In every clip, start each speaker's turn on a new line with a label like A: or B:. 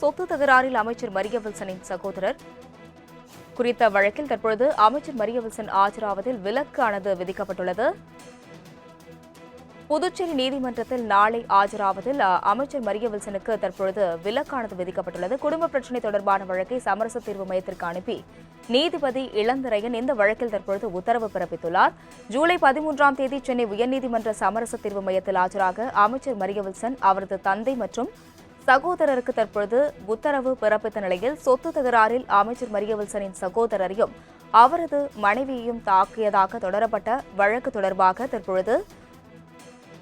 A: சொத்து தகராறில் அமைச்சர் மரிய வில்சனின் சகோதரர் குறித்த வழக்கில் தற்பொழுது அமைச்சர் மரிய வில்சன் ஆஜராவதில் விலக்கானது விதிக்கப்பட்டுள்ளது. புதுச்சேரி நீதிமன்றத்தில் நாளை ஆஜராவதில் அமைச்சர் மரிய வில்சனுக்கு தற்பொழுது விலக்கானது விதிக்கப்பட்டுள்ளது. குடும்ப பிரச்சினை தொடர்பான வழக்கை சமரச தீர்வு மையத்திற்கு அனுப்பி நீதிபதி இளந்திரையன் இந்த வழக்கில் தற்பொழுது உத்தரவு பிறப்பித்துள்ளார். ஜூலை 13ஆம் தேதி சென்னை உயர்நீதிமன்ற சமரச தீர்வு மையத்தில் ஆஜராக அமைச்சர் மரிய வில்சன் அவரது தந்தை மற்றும் சகோதரருக்கு தற்பொழுது உத்தரவு பிறப்பித்த நிலையில் சொத்து தகராறில் அமைச்சர் மரிய வில்சனின் சகோதரரையும் அவரது மனைவியையும் தாக்கியதாக தொடரப்பட்ட வழக்கு தொடர்பாக தற்பொழுது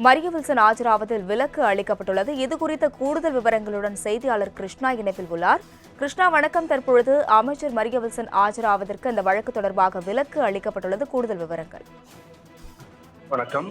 A: மரிய வில்சன் ஆஜராவதில் விலக்கு அளிக்கப்பட்டுள்ளது. இதுகுறித்த கூடுதல் விவரங்களுடன் செய்தியாளர் கிருஷ்ணா இணைப்பில் உள்ளார். கிருஷ்ணா, வணக்கம். தற்பொழுது அமைச்சர் மரிய வில்சன் ஆஜராவதற்கு அந்த வழக்கு தொடர்பாக விலக்கு அளிக்கப்பட்டுள்ளது. கூடுதல் விவரங்கள்.
B: வணக்கம்.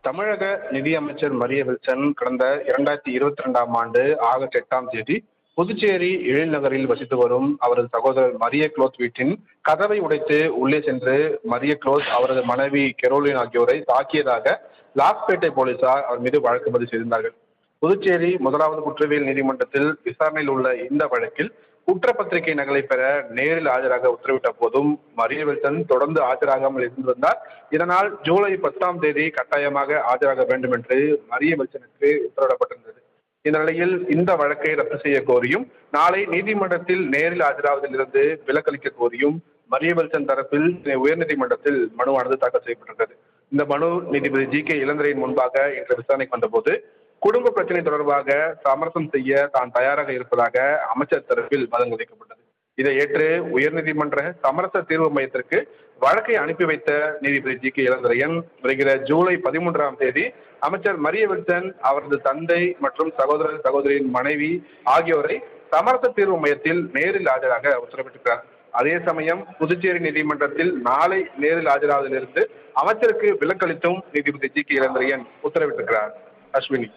B: தமிழக நிதியமைச்சர் மரிய வில்சன் கடந்த 2022ஆம் ஆண்டு ஆகஸ்ட் 8ஆம் தேதி புதுச்சேரி எழில்நகரில் வசித்து வரும் அவரது சகோதரர் மரிய குளோஸ் வீட்டின் கதவை உடைத்து உள்ளே சென்று மரிய குளோஸ் அவரது மனைவி கெரோலின் ஆகியோரை தாக்கியதாக லாஸ்பேட்டை போலீசார் அவர் மீது வழக்கு பதிவு செய்திருந்தார்கள். புதுச்சேரி முதலாவது குற்றவியல் நீதிமன்றத்தில் விசாரணையில் உள்ள இந்த வழக்கில் குற்றப்பத்திரிகை நகலை பெற நேரில் ஆஜராக உத்தரவிட்ட போதும் மரிய வில்சன் தொடர்ந்து ஆஜராகாமல் இருந்து வந்தார். இதனால் ஜூலை 10ஆம் தேதி கட்டாயமாக ஆஜராக வேண்டும் என்று மரிய வில்சனுக்கு உத்தரவிடப்பட்டிருந்தது. இந்த நிலையில் இந்த வழக்கை ரத்து செய்ய கோரியும் நாளை நீதிமன்றத்தில் நேரில் ஆஜராவதில் இருந்து விலக்களிக்க கோரியும் மரிய வில்சன் தரப்பில் உயர்நீதிமன்றத்தில் மனுவானது தாக்கல் செய்யப்பட்டிருந்தது. இந்த மனு நீதிபதி ஜி.கே. இளந்திரையின் முன்பாக இன்று விசாரணைக்கு வந்தபோது குடும்ப பிரச்சனை தொடர்பாக சமரசம் செய்ய தான் தயாராக இருப்பதாக அமைச்சர் தரப்பில் வாதங்கள் வைக்கப்பட்டது. இதை ஏற்று உயர்நீதிமன்ற சமரச தீர்வு மையத்திற்கு வழக்கை அனுப்பி வைத்த நீதிபதி ஜி.கே. இளந்திரையன் வருகிற ஜூலை 13ஆம் தேதி அமைச்சர் மரிய வில்சன் அவரது தந்தை மற்றும் சகோதரர் சகோதரியின் மனைவி ஆகியோரை சமரச தீர்வு மையத்தில் நேரில் ஆஜராக உத்தரவிட்டிருக்கிறார். அதே சமயம் புதுச்சேரி நீதிமன்றத்தில் நாளை நேரில் ஆஜராவதிலிருந்து அமைச்சருக்கு விலக்களித்தும் நீதிபதி ஜி.கே. இளந்திரையன் உத்தரவிட்டிருக்கிறார். அஸ்வினி,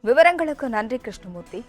A: விவரங்களுக்கு நன்றி கிருஷ்ணமூர்த்தி.